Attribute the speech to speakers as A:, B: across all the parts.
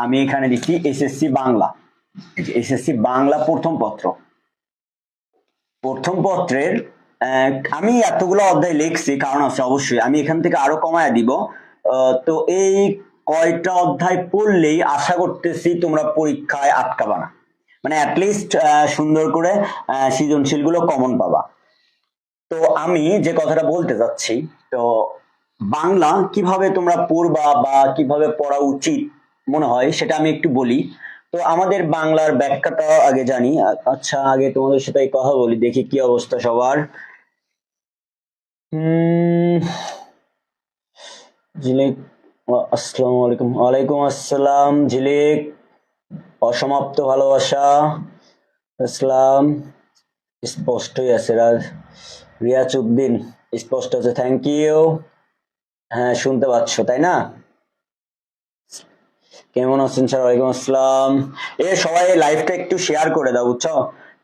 A: আমি এখানে লিখি এসএসসি বাংলা। এসএসসি বাংলা প্রথম পত্রের আমি এতগুলো অধ্যায় লিখছি, কারণ আছে অবশ্যই, আমি এখান থেকে আরো কমায় দিব। তো এই কয়টা অধ্যায় পড়লেই আশা করতেছি তোমরা পরীক্ষায় আটকাবা না, মানে অ্যাটলিস্ট সুন্দর করে সৃজনশীল গুলো কমন পাবা। তো আমি যে কথাটা বলতে যাচ্ছি, তো বাংলা কিভাবে তোমরা পড়বা বা কিভাবে পড়া উচিত মনে হয় সেটা আমি একটু বলি। তো আমাদের বাংলার ব্যাখ্যাটা আগে জানি। আচ্ছা, আগে তোমাদের সাথে কথা বলি, দেখি কি অবস্থা সবার। ঝিলিক, আসসালামু আলাইকুম। ওয়ালাইকুম আসসালাম ঝিলিক। অসমাপ্ত ভালোবাসা, ইসলাম স্পষ্টই আছে। রিয়াজ উদ্দিন স্পষ্ট আছে, থ্যাংক ইউ। হ্যাঁ, শুনতে পাচ্ছ তাই না? কেমন আছেন স্যার? ওয়ালাইকুম আসসালাম। সবাই লাইভটা একটু শেয়ার করে দাও, বুঝছো?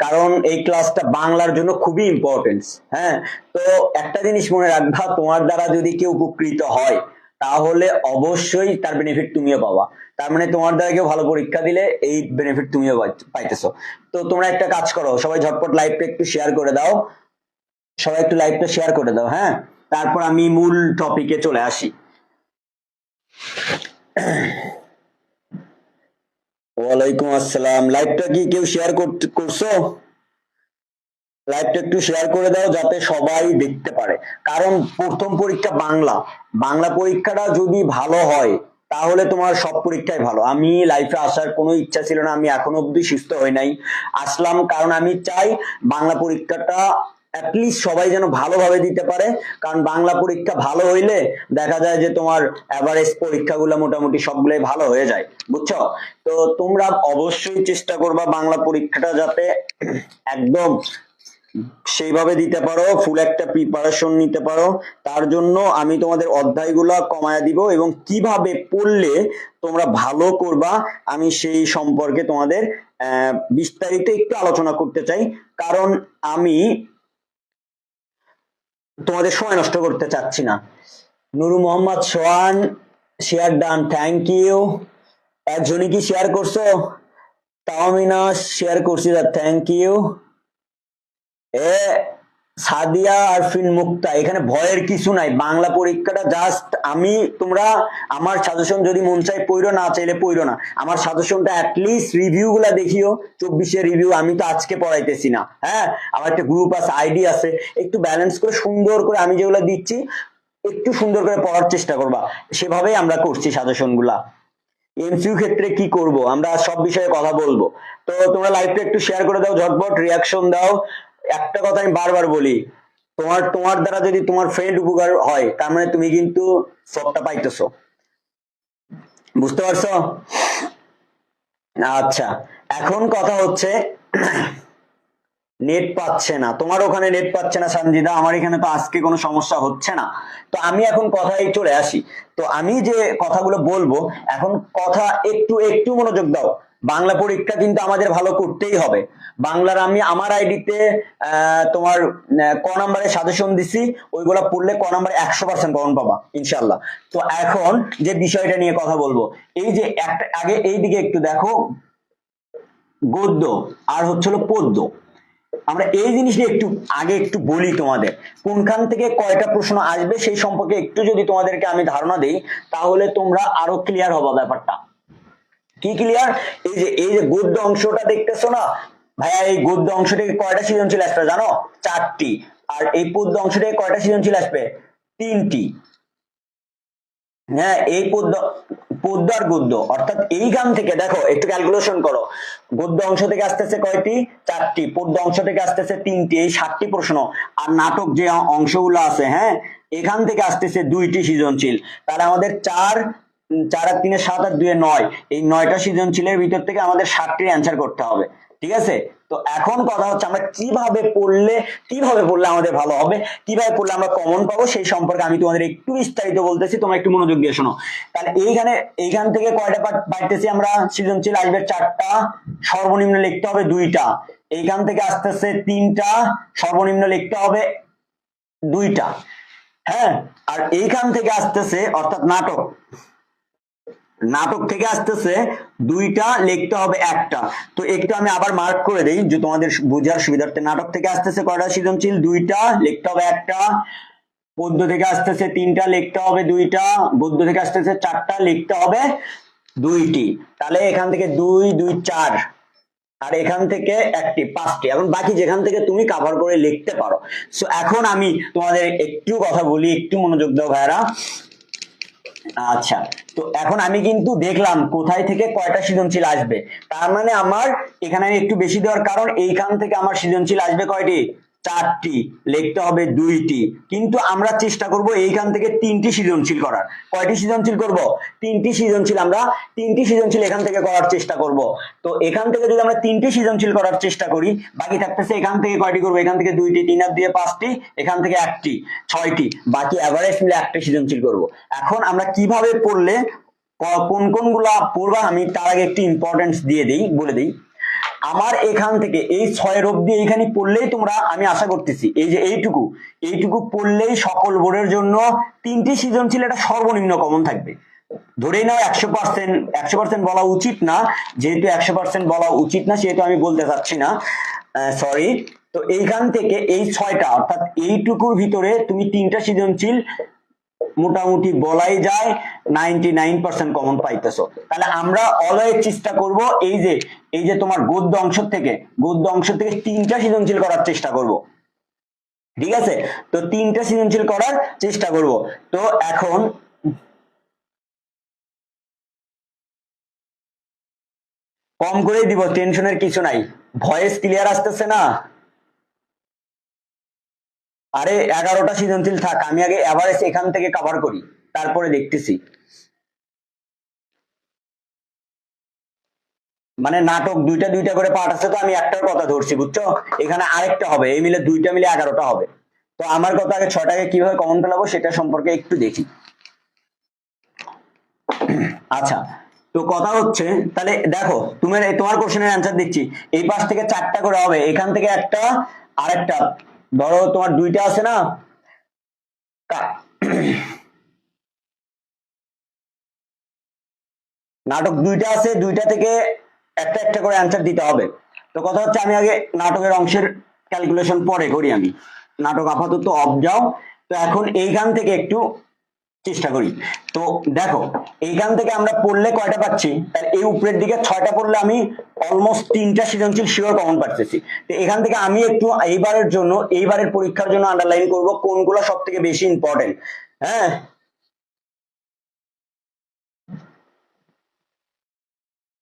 A: কারণ এই ক্লাসটা বাংলার জন্য খুবই ইম্পর্টেন্ট। হ্যাঁ, তো একটা জিনিস মনে রাখবা, তোমার দ্বারা যদি কেউ উপকৃত হয় তাহলে অবশ্যই তার বেনিফিট তুমিও পাবা। তার মানে তোমার দ্বারা কেউ ভালো পরীক্ষা দিলে এই বেনিফিট তুমিও পাইতেছো। তো তোমরা একটা কাজ করো, সবাই ঝটপট লাইভটা একটু শেয়ার করে দাও। সবাই একটু লাইভটা শেয়ার করে দাও। হ্যাঁ, তারপর আমি মূল টপিকে চলে আসি। ওয়ালাইকুম আসসালাম। লাইভটা কি কেউ শেয়ার করছো? লাইভটা একটু শেয়ার করে দাও যাতে সবাই দেখতে পারে। কারণ প্রথম পরীক্ষা বাংলা পরীক্ষাটা যদি ভালো হয় তাহলে তোমার সব পরীক্ষাই ভালো। আমি লাইফে আসার কোনো ইচ্ছা ছিল না, আমি এখনো অব্দি সুস্থ হই নাই, আসলাম কারণ আমি চাই বাংলা পরীক্ষাটা অ্যাটলিস্ট সবাই যেন ভালোভাবে দিতে পারে। কারণ বাংলা পরীক্ষা ভালো হইলে দেখা যায় যে তোমার এভারেজ পরীক্ষাগুলো মোটামুটি সবগুলোই ভালো হয়ে যায়, বুঝছো? তো তোমরা অবশ্যই চেষ্টা করবা বাংলা পরীক্ষাটা যাতে একদম সেইভাবে দিতে পারো, ফুল একটা প্রিপারেশন নিতে পারো। তার জন্য আমি তোমাদের অধ্যায়গুলো কমায়া দিব এবং কিভাবে পড়লে তোমরা ভালো করবা আমি সেই সম্পর্কে তোমাদের বিস্তারিত একটু আলোচনা করতে চাই। কারণ আমি তোমাদের সময় নষ্ট করতে চাচ্ছি না। নুরু মোহাম্মদ সোহান শেয়ার ডান, থ্যাংক ইউ। একজনই কি শেয়ার করছো? তাওমিনা শেয়ার করছি, থ্যাংক ইউ। সাদিয়া আরফিন মুক্তা, এখানে ভয়ের কিছু নাই। বাংলা পরীক্ষাটা জাস্ট তোমরা আমার সাজেশন যদি মন চাই পড়ো, না চাইলে পড়ো না। আমার সাজেশনটা অ্যাটলিস্ট রিভিউ গুলা দেখিও, 24-এর রিভিউ। আমি তো আজকে পড়াইতেছি না, হ্যাঁ, আমার একটা গ্রুপ আছে, আইডি আছে। একটু ব্যালেন্স করে সুন্দর করে আমি যেগুলো দিচ্ছি একটু সুন্দর করে পড়ার চেষ্টা করবা, সেভাবেই আমরা করছি সাজেশন গুলা। এমসিইউ ক্ষেত্রে কি করব, আমরা সব বিষয়ে কথা বলবো। তো তোমরা লাইভটা একটু শেয়ার করে দাও, ঝটপট রিয়াকশন দাও। একটা কথা আমি বারবার বলি, তোমার দ্বারা যদি তোমার ফ্রেন্ড উপকার হয় তার মানে তুমি কিন্তু সবটা পাইতেছো, বুঝতে পারছো? আচ্ছা, এখন কথা হচ্ছে নেট পাচ্ছে না, তোমার ওখানে নেট পাচ্ছে না সঞ্জিদা, আমার এখানে তো আজকে কোনো সমস্যা হচ্ছে না। তো আমি এখন কথায় চলে আসি। তো আমি যে কথাগুলো বলবো এখন, কথা একটু একটু মনোযোগ দাও। বাংলা পরীক্ষা কিন্তু আমাদের ভালো করতেই হবে। বাংলার আমি আমার আইডিতে তোমার ক নাম্বারে সাজেশন দিছি, ওইগুলা পড়লে ক নাম্বারে 100% কমন পাবা ইনশাল্লাহ। তো এখন যে বিষয়টা নিয়ে কথা বলবো, এই যে একটা আগে এই দিকে একটু দেখো, গদ্য আর হচ্ছিল পদ্য। আমরা এই জিনিসটা একটু বলি তোমাদের, কোনখান থেকে কয়টা প্রশ্ন আসবে সেই সম্পর্কে একটু যদি তোমাদেরকে আমি ধারণা দেই তাহলে তোমরা আরো ক্লিয়ার হবা ব্যাপারটা। কি ক্লিয়ার? এই যে গদ্য অংশটা দেখতেছো না ভাইয়া, এই গদ্য অংশ থেকে কয়টা সৃজনশীল আসবে জানো? 4টি। আর এই পদ্য অংশ থেকে কয়টা সৃজনশীল আসবে? 3টি। হ্যাঁ, এই পদ্য আর গদ্য, অর্থাৎ এই গান থেকে দেখো একটু ক্যালকুলেশন করো, গদ্য অংশ থেকে আসতেছে কয়টি? 4টি। পদ্য অংশ থেকে আসতেছে 3টি, এই 7টি প্রশ্ন। আর নাটক যে অংশগুলো আছে, হ্যাঁ, এখান থেকে আসতেছে 2টি সৃজনশীল। তাহলে আমাদের 4 4 আর 3 7 আর 2 9, এই 9টা সৃজনশীলের ভিতর থেকে আমাদের 7টির অ্যান্সার করতে হবে, ঠিক আছে? তো এখন কথা হচ্ছে আমরা কিভাবে পড়লে আমাদের ভালো হবে, কিভাবে পড়লে আমরা কমন পাবো সেই সম্পর্কে আমি তোমাদের একটু বিস্তারিত বলতেছি, তোমরা একটু মনোযোগ দিয়ে শোনো। তাহলে এইখান থেকে কয়টা পাইতেছি আমরা? সৃজনশীল আসবে 4টা, সর্বনিম্ন লিখতে হবে 2টা। এইখান থেকে আসতেছে 3টা, সর্বনিম্ন লিখতে হবে 2টা। হ্যাঁ, আর এইখান থেকে আসতেছে অর্থাৎ নাটক, নাটক থেকে আসতেছে দুইটা, লিখতে হবে একটা। তো একটু আমি আবার মার্ক করে দেই যে তোমাদের বোঝার সুবিধার্থে। নাটক থেকে আসতেছে কয়টা সৃজনশীল? দুইটা, লিখতে হবে একটা। পদ্য থেকে আসতেছে তিনটা, লিখতে হবে দুইটা। গদ্য থেকে আসতেছে চারটা, লিখতে হবে দুইটি। তাহলে এখান থেকে দুই দুই চার, আর এখান থেকে একটি, পাঁচটি। এখন বাকি যেখান থেকে তুমি কভার করে লিখতে পারো। সো এখন আমি তোমাদের একটু কথা বলি, একটু মনোযোগ দাও ভাইরা। আচ্ছা, তো এখন আমি কিন্তু দেখলাম কোথায় থেকে কয়টা সৃজনশীল আসবে। তার মানে আমার এখানে আমি একটু বেশি দেওয়ার কারণ এইখান থেকে আমার সৃজনশীল আসবে কয়টি? চারটি, লিখতে হবে দুইটি। কিন্তু আমরা চেষ্টা করব এইখান থেকে তিনটি সৃজনশীল করার। কয়টি সৃজনশীল করব? তিনটি সৃজনশীল। আমরা তিনটি সৃজনশীল এখান থেকে করার চেষ্টা করব। তো এখান থেকে যদি আমরা তিনটি সৃজনশীল করার চেষ্টা করি, বাকি থাকতেছে এখান থেকে কয়টি করব? এখান থেকে দুইটি, তিন আর দুই পাঁচটি, এখান থেকে একটি, ছয়টি। বাকি এভারেজ মিলে একটা সৃজনশীল করব। এখন আমরা কিভাবে পড়লে কোন কোনগুলা পড়বা আমি তার আগে একটু ইম্পর্টেন্স দিয়ে দিই, বলে দিই। আমার এখান থেকে এই 6 অবধি এইখানে পড়লেই তোমরা, আমি আশা করতেছি এই যে এইটুকু এইটুকু পড়লেই সকল বোর্ডের জন্য তিনটি সৃজনশীল এটা সর্বনিম্ন কমন থাকবে। ধরেই নাও 100%, 100% বলা উচিত না, যেহেতু 100% বলা উচিত না সেহেতু আমি বলতে চাচ্ছি না, সরি। তো এইখান থেকে এই 6টা অর্থাৎ এইটুকুর ভিতরে তুমি তিনটা সৃজনশীল মোটামুটি বলাই যায় 99% কমন পাইতেছো। তাহলে আমরা অলওয়েজ চেষ্টা করব এই যে তোমার গদ্য অংশ থেকে তিনটা সৃজনশীল করার চেষ্টা করব। ঠিক আছে, তো তিনটা সৃজনশীল করার চেষ্টা করব। তো এখন কম করেই দিব, টেনশনের কিছু নাই। ভয়েস ক্লিয়ার আসতেছে না? আরে 11টা সৃজনশীল থাক, আমি আগে এভারেজ এখান থেকে কভার করি, তারপরে দেখতেছি। মানে নাটক দুইটা দুইটা করে পার্ট আছে, তো আমি একটার কথা ধরছি, বুঝছো? এখানে আরেকটা হবে, এই মিলে দুইটা মিলে 11টা হবে। তো আমার কথা আগে 6টাকে কিভাবে কমন ফেলাবো সেটা সম্পর্কে একটু দেখি। আচ্ছা, তো কথা হচ্ছে, তাহলে দেখো তোমার কোশ্চেনের অ্যান্সার দিচ্ছি। এই পাশ থেকে 4টা করে হবে, এখান থেকে একটা, আরেকটা। ধরো তোমার দুইটা আছে না, নাটক দুইটা আছে, দুইটা থেকে একটা একটা করে অ্যান্সার দিতে হবে। তো কথা হচ্ছে আমি আগে নাটকের অংশের ক্যালকুলেশন পরে করি। আমি নাটক আপাতত অফ যাও। তো এখন এইখান থেকে একটু চেষ্টা করি। তো দেখো এইখান থেকে আমরা পড়লে কয়টা পাচ্ছি? তার এই উপরের দিকে 6টা পড়লে আমি অলমোস্ট তিনটা সৃজনশীল শিওর কমন পাচ্ছি। তো এখান থেকে আমি একটু এইবারের পরীক্ষার জন্য আন্ডারলাইন করব কোনগুলো সব থেকে বেশি ইম্পর্টেন্ট। হ্যাঁ,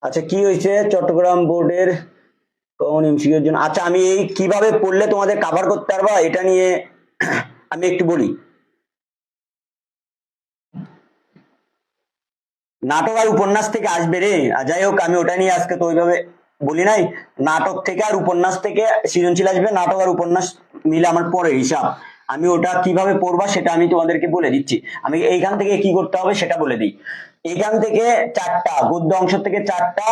A: আচ্ছা, কি হয়েছে চট্টগ্রাম বোর্ডের কমন এমসিকিউর জন্য? আচ্ছা, আমি এই কিভাবে পড়লে তোমাদের কভার করতে পারবা এটা নিয়ে আমি একটু বলি। নাটক আর উপন্যাস থেকে আসবে রে, যাই হোক আমি ওটা নিয়ে আজকে তো ওইভাবে বলি নাই। নাটক থেকে আর উপন্যাস থেকে সৃজনশীল আসবে, নাটক আর উপন্যাস মিলে আমার পরে হিসাব। আমি ওটা কিভাবে পড়বা সেটা আমি তোমাদেরকে বলে দিচ্ছি। আমি এইখান থেকে কি করতে হবে সেটা বলে দিই। এইখান থেকে 4টা, গদ্য অংশ থেকে 4টা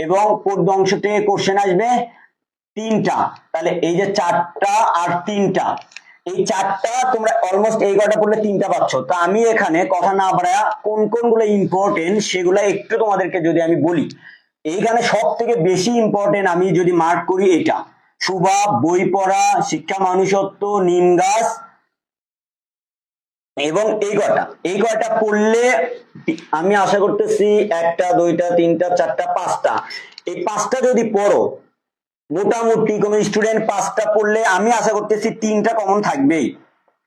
A: এবং পদ্য অংশ থেকে কোশ্চেন আসবে 3টা। তাহলে এই যে 4টা আর 3টা, এই 4টা তোমরা অলমোস্ট এই কটা পড়লে 3টা পাচ্ছ। তো আমি এখানে কথা না বাড়ায়া কোন কোনগুলো ইম্পর্টেন্ট সেগুলো একটু তোমাদেরকে যদি আমি বলি। এইখানে সব থেকে বেশি ইম্পর্টেন্ট আমি যদি মার্ক করি এটা সুভা, বই পড়া, শিক্ষা মানুষত্ব, নিম গাছ এবং এই কয়টা পড়লে আমি আশা করতেছি একটা, দুইটা, তিনটা, চারটা, পাঁচটা, এই পাঁচটা যদি পড়ো, মোটামুটি কোন স্টুডেন্ট 5টা পড়লে আমি আশা করতেছি 3টা কমন থাকবেই।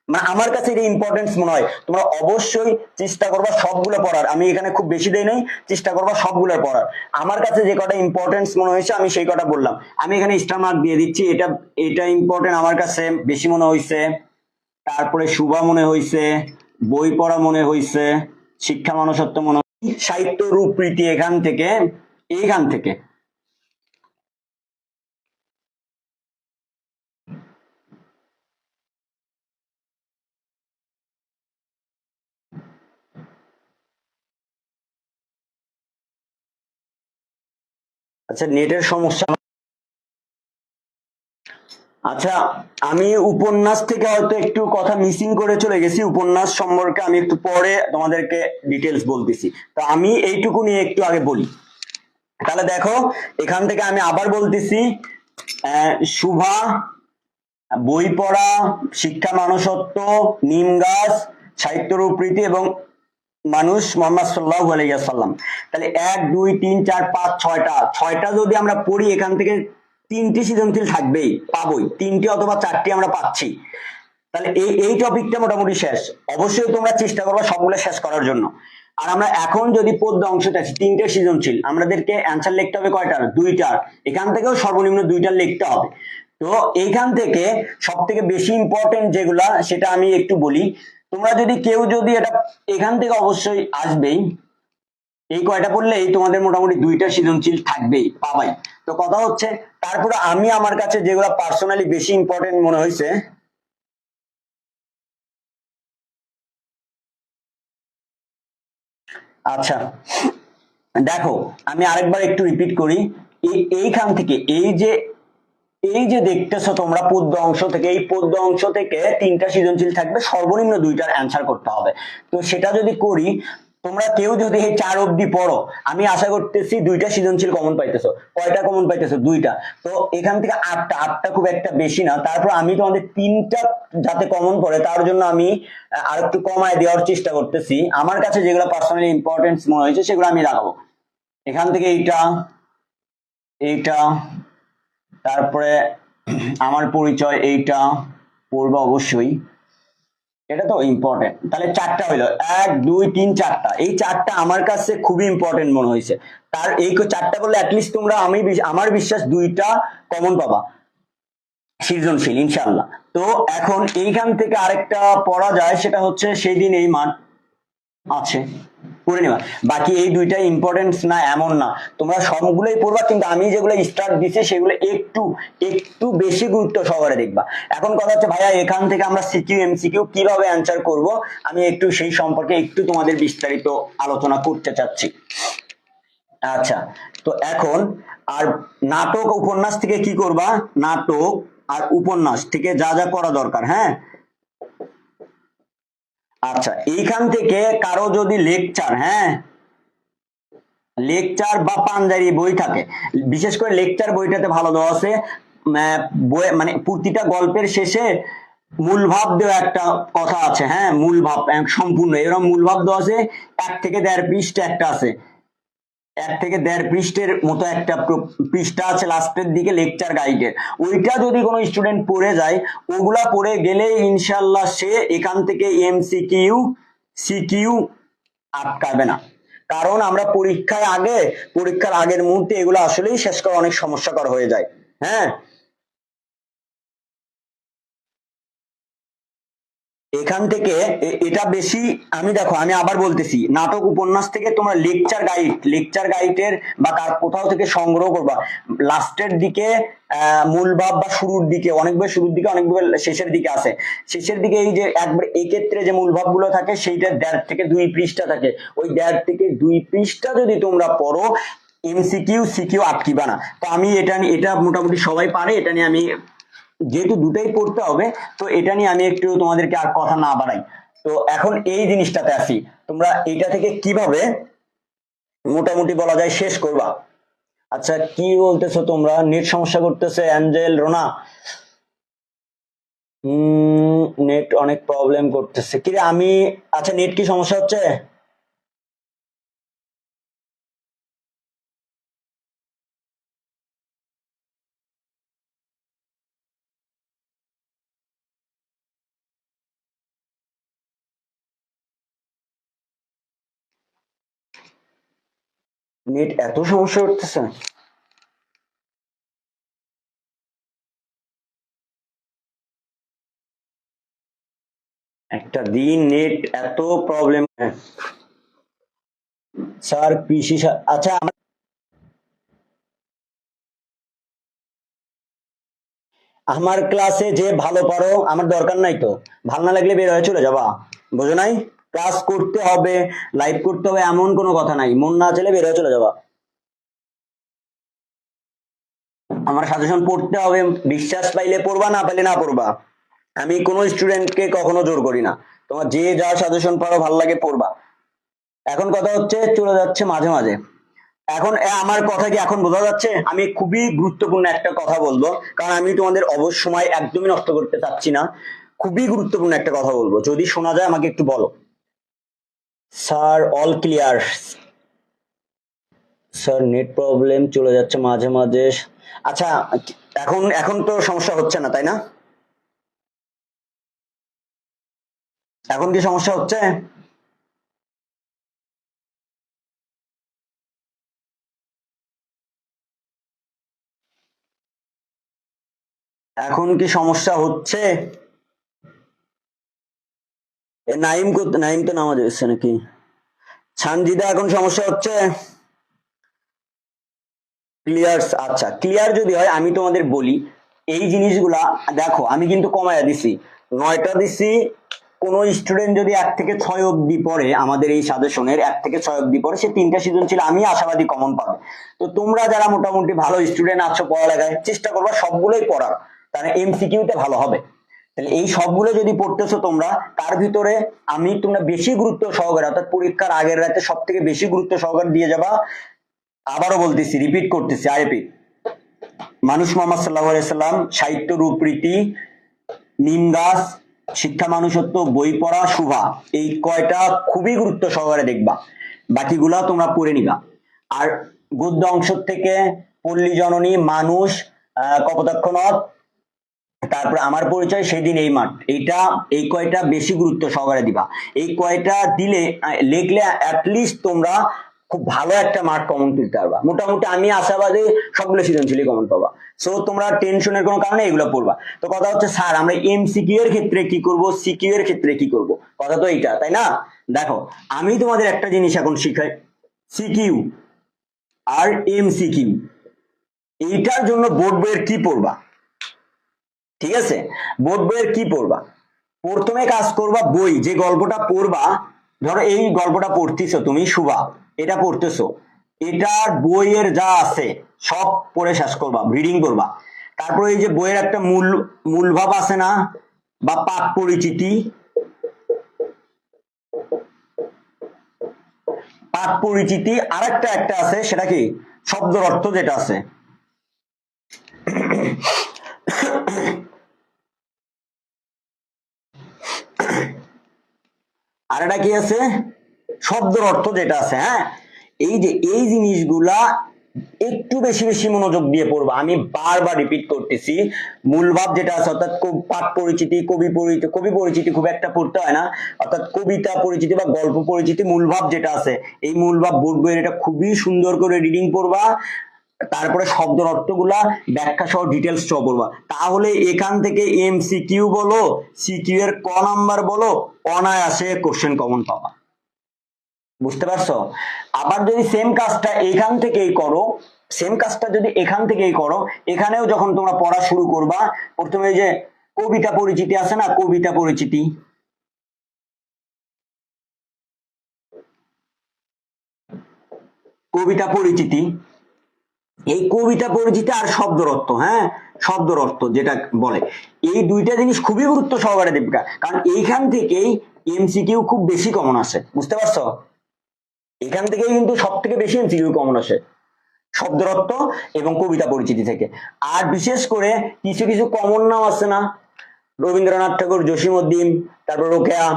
A: মানে আমার কাছে এটা ইম্পর্টেন্স মনে হয়। তোমরা অবশ্যই চেষ্টা করবা সবগুলো পড়ার, আমি এখানে খুব বেশি দেই নাই, চেষ্টা করবা সবগুলো পড়ার। আমার কাছে যে কটা ইম্পর্টেন্স মনে হয়েছে আমি সেই কটা বললাম। আমি এখানে স্টার মার্ক দিয়ে দিচ্ছি, এটা এটা ইম্পর্টেন্ট আমার কাছে বেশি মনে হয়েছে। তারপরে শুভা মনে হয়েছে, বই পড়া মনে হয়েছে, শিক্ষা মনুষ্যত্ব মনে, সাহিত্য রূপরীতি এইখান থেকে আচ্ছা, নেটের সমস্যা। আচ্ছা, আমি উপন্যাস থেকে হয়তো একটু কথা মিসিং করে চলে গেছি। উপন্যাস সম্পর্কে আমি একটু পরে তোমাদেরকে ডিটেলস বলতেছি। তো আমি এইটুকু নিয়ে একটু আগে বলি। তাহলে দেখো, এখান থেকে আমি আবার বলতেছি, শুভা, বই পড়া, শিক্ষা মানুষত্ব, নিম গাছ, সাহিত্য রূপরীতি এবং মানুষ মোহাম্মদ সাল্লাল্লাহু আলাইহি ওয়াসাল্লাম। তাহলে 1 2 3 4 5 6টা যদি আমরা পড়ি, এখান থেকে 3টি সৃজনশীল থাকবেই, পাবোই 3টি অথবা 4টি আমরা পাচ্ছি। তাহলে এই টপিকটা মোটামুটি শেষ। অবশ্যই তোমরা চেষ্টা করবে সবগুলো শেষ করার জন্য। আর আমরা এখন যদি পদ্য অংশতে আছি, 3টে সৃজনশীল, আমাদেরকে অ্যান্সার লিখতে হবে কয়টার? 2টার। এখান থেকেও সর্বনিম্ন 2টার লিখতে হবে। তো এইখান থেকে সব থেকে বেশি ইম্পর্টেন্ট যেগুলা, সেটা আমি একটু বলি। তোমরা যদি কেউ যদি এটা, এখান থেকে অবশ্যই আসবেই, এই কয়টা পড়লেই তোমাদের মোটামুটি 2টা সৃজনশীল থাকবেই, পাবাই। তো কথা হচ্ছে, তারপরে আমি আমার কাছে যেগুলা পার্সোনালি বেশি ইম্পর্টেন্ট মনে হয়েছে, আচ্ছা দেখো, আমি আরেকবার একটু রিপিট করি। এইখান থেকে এই যে দেখতেছো তোমরা পদ্য অংশ থেকে, এই পদ্য অংশ থেকে 3টা সৃজনশীল থাকবে, সর্বনিম্ন 2টার অ্যান্সার করতে হবে। তো সেটা যদি করি, তোমরা কেউ যদি এই 4 অব্দি পড়ো, আমি আশা করতেছি 2টা সৃজনশীল কমন পাইতেছো। কয়টা কমন পাইতেছো? 2টা। তো এখান থেকে 8টা খুব একটা বেশি না। তারপর আমি তোমাদের 3টা যাতে কমন পড়ে, তার জন্য আমি আর একটু কমায় দেওয়ার চেষ্টা করতেছি। আমার কাছে যেগুলো পার্সোনালি ইম্পর্টেন্স মনে হয়েছে সেগুলো আমি রাখবো। এখান থেকে এইটা, এইটা, তারপরে আমার পরিচয়, এইটা পড়বো অবশ্যই, এটা তো ইম্পর্টেন্ট। তাহলে 4টা হইলো, 1 2 3 4টা। এই 4টা আমার কাছে খুবই ইম্পর্টেন্ট মনে হয়েছে। তার এই 4টা করলে অ্যাটলিস্ট তোমরা, আমার বিশ্বাস 2টা কমন পাবা সৃজনশীল ইনশাল্লাহ। তো এখন এইখান থেকে আরেকটা পড়া যায়, সেটা হচ্ছে সেই দিন এই মাঠ আছে, পড়ে নেবা। বাকি এই 2টা ইম্পর্টেন্স না এমন না, তোমরা সবগুলোই পড়বা, কিন্তু আমি যেগুলো স্টার্ট দিছি সেগুলো একটু একটু বেশি গুরুত্ব সহকারে দেখবা। এখন কথা হচ্ছে, ভাইয়া এখান থেকে আমরা সিকিউ এমসিকিউ কিভাবে অ্যান্সার করব, আমি একটু সেই সম্পর্কে একটু তোমাদের বিস্তারিত আলোচনা করতে চাচ্ছি। আচ্ছা, তো এখন আর নাটক উপন্যাস থেকে কি করবা? নাটক আর উপন্যাস থেকে যা যা করা দরকার, হ্যাঁ। আচ্ছা, এইখান থেকে কারো যদি লেকচার, হ্যাঁ, লেকচার বা পাঞ্জাবি বই থাকে, বিশেষ করে লেকচার বইটাতে ভালো দেওয়া আছে। মানে প্রতিটা গল্পের শেষে মূল ভাব দেওয়া একটা কথা আছে, হ্যাঁ, মূল ভাব সম্পূর্ণ এরকম মূল ভাব দেওয়া আছে। 1 থেকে 1.5 পৃষ্ঠা একটা আছে, 1 থেকে 1.5 পৃষ্ঠের মতো একটা পৃষ্ঠা আছে লাস্টের দিকে লেকচার গাইডের। ওইটা যদি কোনো স্টুডেন্ট পড়ে যায়, ওগুলা পড়ে গেলে ইনশাল্লাহ সে এখান থেকে এমসিকিউ সিকিউ আটকাবে না। কারণ আমরা পরীক্ষার আগের মুহূর্তে এগুলো আসলেই শেষ করা অনেক সমস্যাকর হয়ে যায়, হ্যাঁ। এখান থেকে এটা বেশি, আমি দেখো আমি আবার বলতেছি, নাটক উপন্যাস থেকে তোমরা লেকচার গাইডের বা কোথাও থেকে সংগ্রহ করবা। লাস্টের দিকে মূল ভাব বা শুরুর দিকে, অনেক বই শুরুর দিকে, অনেক বই শেষের দিকে আছে। শেষের দিকে এই যে একবার এক্ষেত্রে যে মূল ভাব গুলো থাকে, সেইটা 1.5 থেকে 2 পৃষ্ঠা থাকে। ওই 1.5 থেকে 2 পৃষ্ঠা যদি তোমরা পড়ো, এমসিকিউ সিকিউ আটকিবা না। তো আমি এটা মোটামুটি সবাই পারে, এটা নিয়ে আমি, যেহেতু দুটাই পড়তে হবে, তো এটা নিয়ে আমি একটু তোমাদেরকে আর কথা না বাড়াই। তো এখন এই জিনিসটাতে আসি, তোমরা এটা থেকে কিভাবে মোটামুটি বলা যায় শেষ করবা। আচ্ছা, কি বলতেছো তোমরা? নেট সমস্যা করতেছে অ্যাঞ্জেল, রোনা? নেট অনেক প্রবলেম করতেছে কি রে? আমি, আচ্ছা, নেট কি সমস্যা হচ্ছে? নেট এত সমস্যা করতেছে? একটা দিন নেট এত প্রবলেম। স্যার কৃষি, আচ্ছা, আমার ক্লাসে যে ভালো পারো, আমার দরকার নাই তো। ভালো না লাগলে বের হয়ে চলে যাবা, বুঝো নাই? ক্লাস করতে হবে, লাইভ করতে হবে, এমন কোনো কথা নাই। মন না চলে বের হয়ে চলে যাবা। আমার সাজেশন পড়তে হবে, বিশ্বাস পাইলে পড়বা, না পাইলে না পড়বা। আমি কোনো স্টুডেন্টকে কখনো জোর করি না, তোমার যে যা সাজেশন পারো ভাল লাগে পড়বা। এখন কথা হচ্ছে চলে যাচ্ছে মাঝে মাঝে। এখন আমার কথা কি এখন বোঝা যাচ্ছে? আমি খুবই গুরুত্বপূর্ণ একটা কথা বলবো, কারণ আমি তোমাদের অবশ্য সময় একদমই নষ্ট করতে চাচ্ছি না। খুবই গুরুত্বপূর্ণ একটা কথা বলবো, যদি শোনা যায় আমাকে একটু বলো। Sir all clear. Sir net problem, চলে যাচ্ছে মাঝে মাঝে। আচ্ছা, এখন এখন তো সমস্যা হচ্ছে না তাই না? এখন কি সমস্যা হচ্ছে? এখন কি সমস্যা হচ্ছে? নাইম নাইম তো নামাজ এসছে নাকি? সানজিদা এখন সমস্যা হচ্ছে? ক্লিয়ার? আচ্ছা, ক্লিয়ার যদি হয় আমি তোমাদের বলি এই জিনিসগুলা। দেখো আমি কিন্তু কমায়া দিছি, 9টা দিছি। কোন স্টুডেন্ট যদি 1 থেকে 6 অব্দি পড়ে, আমাদের এই সাজেশনের 1 থেকে 6 অব্দি পড়ে, সে 3টা সৃজনশীল আমি আশাবাদী কমন পাবে। তো তোমরা যারা মোটামুটি ভালো স্টুডেন্ট আছো পড়ালেখায়, চেষ্টা করবা সবগুলোই পড়ার, তাহলে এমসিকিউতে ভালো হবে। তাহলে এই সবগুলো যদি পড়তেছো তোমরা, তার ভিতরে আমি তোমরা বেশি গুরুত্ব সহকারে, অর্থাৎ পরীক্ষার আগের রাতে সব থেকে বেশি গুরুত্ব সহকারে দিয়ে যাবা। আবারও বলতেছি, রিপিট করতেছি, আই রিপিট। মানুষ মোহাম্মদ সাল্লাল্লাহু আলাইহি সাল্লাম, সাহিত্য রূপরীতি, নিম গাছ, শিক্ষা মানুষত্ব, বই পড়া, শুভা, এই কয়টা খুবই গুরুত্ব সহকারে দেখবা। বাকিগুলা তোমরা পড়ে নিবা। আর গদ্য অংশ থেকে পল্লী জননী, মানুষ, কপোতাক্ষ নদ, তারপরে আমার পরিচয়, সেদিন এই মাঠ, এইটা, এই কয়টা বেশি গুরুত্ব সহকারে দিবা। এই কয়টা দিলে লিখলে অ্যাটলিস্ট তোমরা খুব ভালো একটা মার্ক কমন তুলতে পারবা। মোটামুটি আমি আশাবাদী সবগুলো সৃজনশীলই কমন পাবা। সো তোমরা টেনশনের কোনো কারণে এগুলো পড়বা। তো কথা হচ্ছে স্যার আমরা এমসিকিউ এর ক্ষেত্রে কি করব, সিকিউ এর ক্ষেত্রে কি করব, কথা তো এইটা তাই না? দেখো আমি তোমাদের একটা জিনিস এখন শিখাই, সিকিউ আর এমসিকিউ, এইটার জন্য বোর্ড বইয়ের কি পড়বা, ঠিক আছে? বোর্ড বইয়ের কি পড়বা? প্রথমে কাজ করবা, বই যে গল্পটা পড়বা, ধরো এই গল্পটা পড়তেছো তুমি, শুভা, এটা পড়তেছো, এটার বইয়ের যা আছে সব পড়ে শেষ করবা, রিডিং করবা। তারপরে এই যে বইয়ের একটা মূল ভাব আছে না, বা পাঠ পরিচিতি, পাঠ পরিচিতি, আরেকটা একটা আছে, সেটা কি শব্দের অর্থ যেটা আছে, আর এটা কি আছে, শব্দের অর্থ যেটা আছে। হ্যাঁ, এই যে এই জিনিসগুলা একটু বেশি বেশি মনোযোগ দিয়ে পড়বা। আমি বারবার রিপিট করতেছি, মূলভাব যেটা আছে, অর্থাৎ পাঠ পরিচিতি, কবি পরিচিতি খুব একটা পড়তে হয় না, অর্থাৎ কবিতা পরিচিতি বা গল্প পরিচিতি, মূলভাব যেটা আছে, এই মূলভাব বোর্ড বইয়ের এটা খুবই সুন্দর করে রিডিং করবা। তারপরে শব্দের অর্থগুলা ব্যাখ্যা সহ ডিটেলস সহ পড়বা। তাহলে এখান থেকে এমসিকিউ বলো, সিকিউ এর ক নাম্বার বলো, অনায়াসে কোশ্চেন কমন পাবা। বুঝতে পারছো? আবার যদি সেম কাজটা এখান থেকেই করো, সেম কাজটা যদি এখান থেকেই করো, এখানেও যখন তোমরা পড়া শুরু করবা, প্রথমে যে কবিতা পরিচিতি আছে না, কবিতা পরিচিতি, কবিতা পরিচিতি, এই কবিতা পরিচিতি আর শব্দের অর্থ, হ্যাঁ শব্দের অর্থ যেটা বলে, এই দুইটা জিনিস খুবই গুরুত্ব সহকারে দেখবে, কারণ এইখান থেকেই এমসিকিউ খুব বেশি কমন আসে। বুঝতে পারছো? এখান থেকেই কিন্তু সব থেকে বেশি এমসিকিউ কমন আসে, শব্দের অর্থ এবং কবিতা পরিচিতি থেকে। আর বিশেষ করে কিছু কিছু কমন নাম আছে না, রবীন্দ্রনাথ ঠাকুর, জসীমউদ্দিন, তারপর রোকেয়া,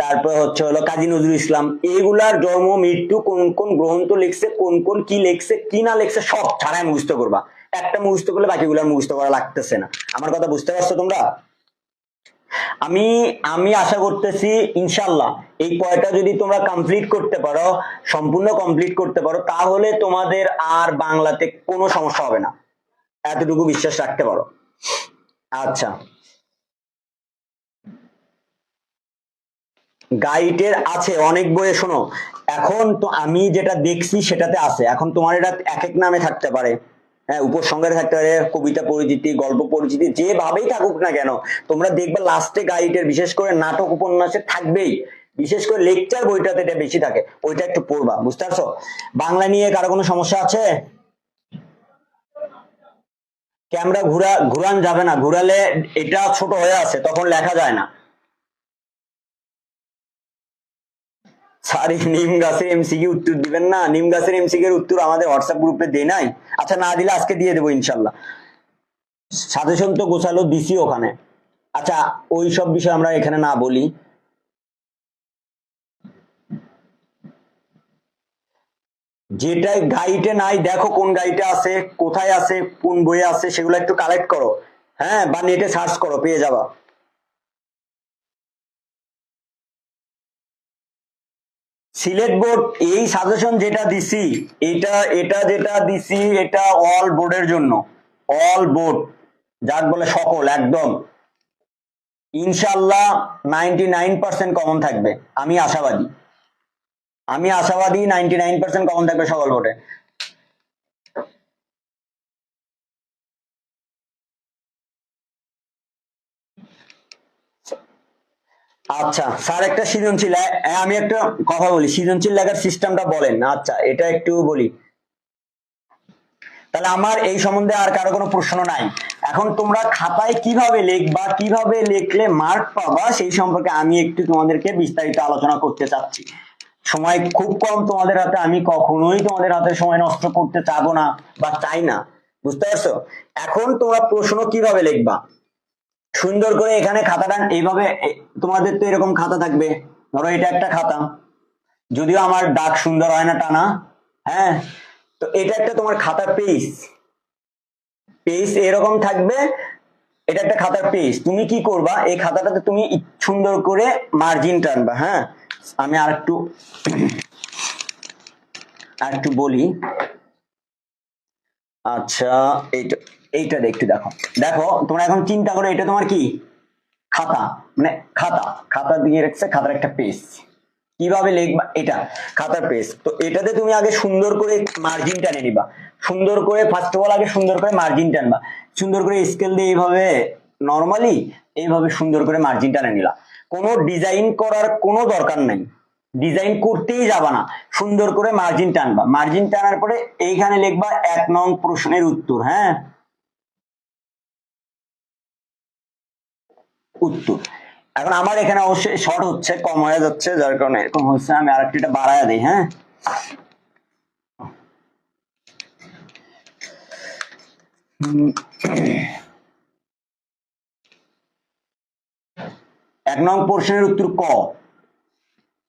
A: তারপর হচ্ছে হলো কাজী নজরুল ইসলাম, এইগুলার জন্ম মৃত্যু, কোন কোন গ্রন্থ লিখছে, কোন কোন কি লিখছে কি না লিখছে, সব ছাড়াই মুখস্থ করবা। একটা মুখস্থ করলে বাকিগুলার মুখস্থ করা লাগতেছে না। আমার কথা বুঝতে পারছো তোমরা? আমি আমি আশা করতেছি ইনশাল্লাহ এই কয়টা যদি তোমরা কমপ্লিট করতে পারো, সম্পূর্ণ কমপ্লিট করতে পারো, তাহলে তোমাদের আর বাংলাতে কোনো সমস্যা হবে না, এতটুকু বিশ্বাস রাখতে পারো। আচ্ছা, গাইডের আছে অনেক বইয়ে, শোনো, এখন তো আমি যেটা দেখছি সেটাতে আছে। এখন তোমার এটা এক এক নামে থাকতে পারে, হ্যাঁ উপসংহারে থাকতে পারে, কবিতা পরিচিতি, গল্প পরিচিতি, যেভাবেই থাকুক না কেন, তোমরা দেখবে লাস্টে গাইডের বিশেষ করে নাটক উপন্যাসে থাকবেই। বিশেষ করে লেকচার বইটাতে এটা বেশি থাকে, ওইটা একটু পড়বা। বুঝতে পারছো? বাংলা নিয়ে কারো কোনো সমস্যা আছে? ক্যামেরা ঘুরান যাবে না, ঘুরালে এটা ছোট হয়ে আছে, তখন লেখা যায় না। স্যার নিম গাছের এমসিকিউ উত্তর দিবেন না? নিম গাছের এমসিকিউ এর উত্তর আমাদের হোয়াটসঅ্যাপ গ্রুপে দেই নাই? আচ্ছা না দিলে আজকে দিয়ে দেবো ইনশাল্লাহ। সাজেশন তো গোছালো দিছি ওখানে। আচ্ছা ওই সব বিষয় আমরা এখানে না বলি। যেটা গাইডে নাই দেখো কোন গাইডে আছে, কোথায় আছে, কোন বইয়ে আছে, সেগুলো একটু কালেক্ট করো, হ্যাঁ, বা নেটে সার্চ করো, পেয়ে যাবা। সিলেট বোর্ড এই সাজেশন যেটা দিছি, এটা এটা যেটা দিছি এটা অল বোর্ডের জন্য, অল বোর্ড, যাক বলে সকল, একদম ইনশাল্লাহ 99% কমন থাকবে, আমি আশাবাদী, আমি আশাবাদী 99% কমন থাকবে সকল বোর্ডে। আচ্ছা স্যার একটা সৃজনশীল, আমি একটা কথা বলি, সৃজনশীল লেখার সিস্টেমটা বলেন। আচ্ছা এটা একটু বলি, তাহলে আমার এই সম্বন্ধে আর কারো কোনো প্রশ্ন নাই। এখন তোমরা খাতায় কিভাবে লিখবা, কিভাবে লিখলে মার্ক পাবা, সেই সম্পর্কে আমি একটু তোমাদেরকে বিস্তারিত আলোচনা করতে চাচ্ছি। সময় খুব কম তোমাদের হাতে, আমি কখনোই তোমাদের হাতে সময় নষ্ট করতে চাবো না বা চাই না, বুঝতে পারছো? এখন তোমরা প্রশ্ন কিভাবে লিখবা, সুন্দর করে এখানে খাতাটা এইভাবে, তোমাদের তো এরকম খাতা থাকবে, ধরো এটা একটা খাতা, যদিও আমার দাগ সুন্দর হয় না টানা, হ্যাঁ, তো এটা একটা তোমার খাতার পেজ, পেজ এরকম থাকবে, এটা একটা খাতার পেজ। তুমি কি করবা, এই খাতাটাতে তুমি সুন্দর করে মার্জিন টানবা, হ্যাঁ, আমি আরেকটু বলি। আচ্ছা এইটা, এইটা একটু দেখো, দেখো তোমরা এখন চিন্তা করো, এটা তোমার কি খাতা, মানে খাতা, খাতা দিয়ে রাখছে, খাতার একটা পেজ, কিভাবে লিখবা, এটা খাতার পেজ। তো এটাতে তুমি আগে সুন্দর করে মার্জিন টানে নিবা, সুন্দর করে ফার্স্ট অফ অল আগে সুন্দর করে মার্জিন টানবা, সুন্দর করে স্কেল দিয়ে এইভাবে নর্মালি এইভাবে সুন্দর করে মার্জিন টানে নিলা, কোনো ডিজাইন করার কোনো দরকার নাই, ডিজাইন করতেই যাবা না, সুন্দর করে মার্জিন টানবা, মার্জিন টানার পরে এইখানে লিখবা 1 নং প্রশ্নের উত্তর, হ্যাঁ, উত্তর। এখন আমার এখানে অবশ্যই শর্ট হচ্ছে, কম হয়ে যাচ্ছে, যার কারণে এরকম হচ্ছে, আমি আরেকটা বাড়ায় দিই, হ্যাঁ, এক নং প্রশ্নের উত্তর ক,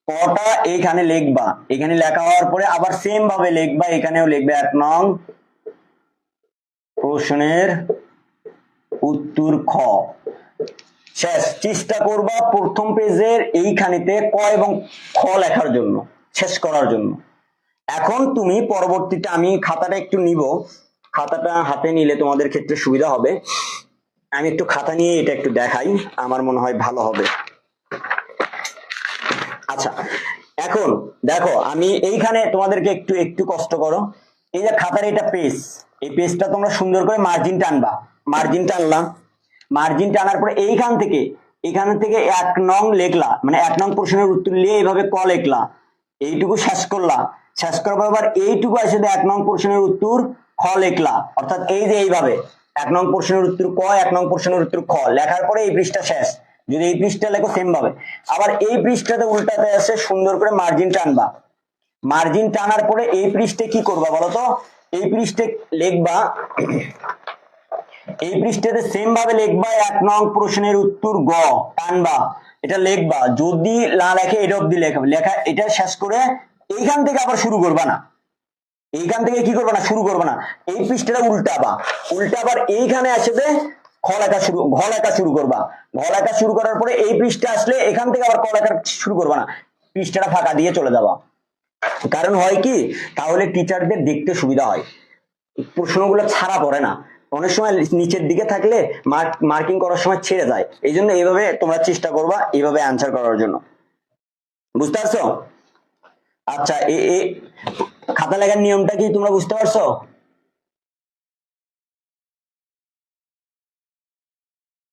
A: কটা এইখানে লিখবা, এখানে লেখা হওয়ার পরে আবার সেম ভাবে লিখবা, এখানেও লিখবে 1 নং প্রশ্নের উত্তর খ, শেষ। চেষ্টা করবা প্রথম পেজের এইখানেতে ক এবং খ লেখার জন্য, শেষ করার জন্য। এখন তুমি পরবর্তীতে, আমি খাতাটা একটু নিব, খাতাটা হাতে নিলে তোমাদের ক্ষেত্রে সুবিধা হবে, আমি একটু খাতা নিয়ে এটা একটু দেখাই, আমার মনে হয় ভালো হবে। আচ্ছা এখন দেখো, আমি এইখানে তোমাদেরকে একটু একটু কষ্ট করো, এই যে খাতার এটা পেজ, এই পেজটা তোমরা সুন্দর করে মার্জিন টানবা, মার্জিন টানলাম, মার্জিন টানার পরে এইখান থেকে, এখান থেকে 1 নং লিখলা, মানে 1 নং প্রশ্নের উত্তর নিয়ে এইভাবে ক লিখলা, এইটুকু শেষ করলা, শেষ করার পর আবার এইটুকু এসে 1 নং প্রশ্নের উত্তর খ লিখলা, অর্থাৎ এই যে এইভাবে 1 নং প্রশ্নের উত্তর ক, 1 নং প্রশ্নের উত্তর খ লেখার পরে এই পৃষ্ঠা শেষ। যদি এই পৃষ্ঠা লেখো সেম ভাবে, আবার এই পৃষ্ঠাতে উল্টাতে এসে সুন্দর করে মার্জিন টানবা, মার্জিন টানার পরে এই পৃষ্ঠে কি করবা বলতো, এই পৃষ্ঠে লিখবা, এই পৃষ্ঠাতে সেম ভাবে লিখবা 1 নং প্রশ্নের উত্তর গ, টানবা, এটা লিখবা, যদি না লেখে এটা অব্দি লেখা, লেখা এটা শেষ করে এইখান থেকে আবার শুরু করবা না, এইখান থেকে কি করবা না, শুরু করবা না, এই পৃষ্ঠাটা উল্টাবা, উল্টাবার এইখানে আসবে খ লেখা শুরু, ঘ লেখা শুরু করবা, ঘ লেখা শুরু করার পরে এই পৃষ্ঠা আসলে এখান থেকে আবার ক লেখা শুরু করবা না, পৃষ্ঠাটা ফাঁকা দিয়ে চলে যাবা। কারণ হয় কি, তাহলে টিচারদের দেখতে সুবিধা হয়, প্রশ্নগুলো ছাড়া পড়ে না, অনেক সময় নিচের দিকে থাকলে মার্কিং করার সময় ছেড়ে যায়, এই জন্য এইভাবে তোমরা চেষ্টা করবা এইভাবে অ্যান্সার করার জন্য, বুঝতে পারছো? আচ্ছা খাতা লেখার নিয়মটা কি তোমরা বুঝতে পারছো?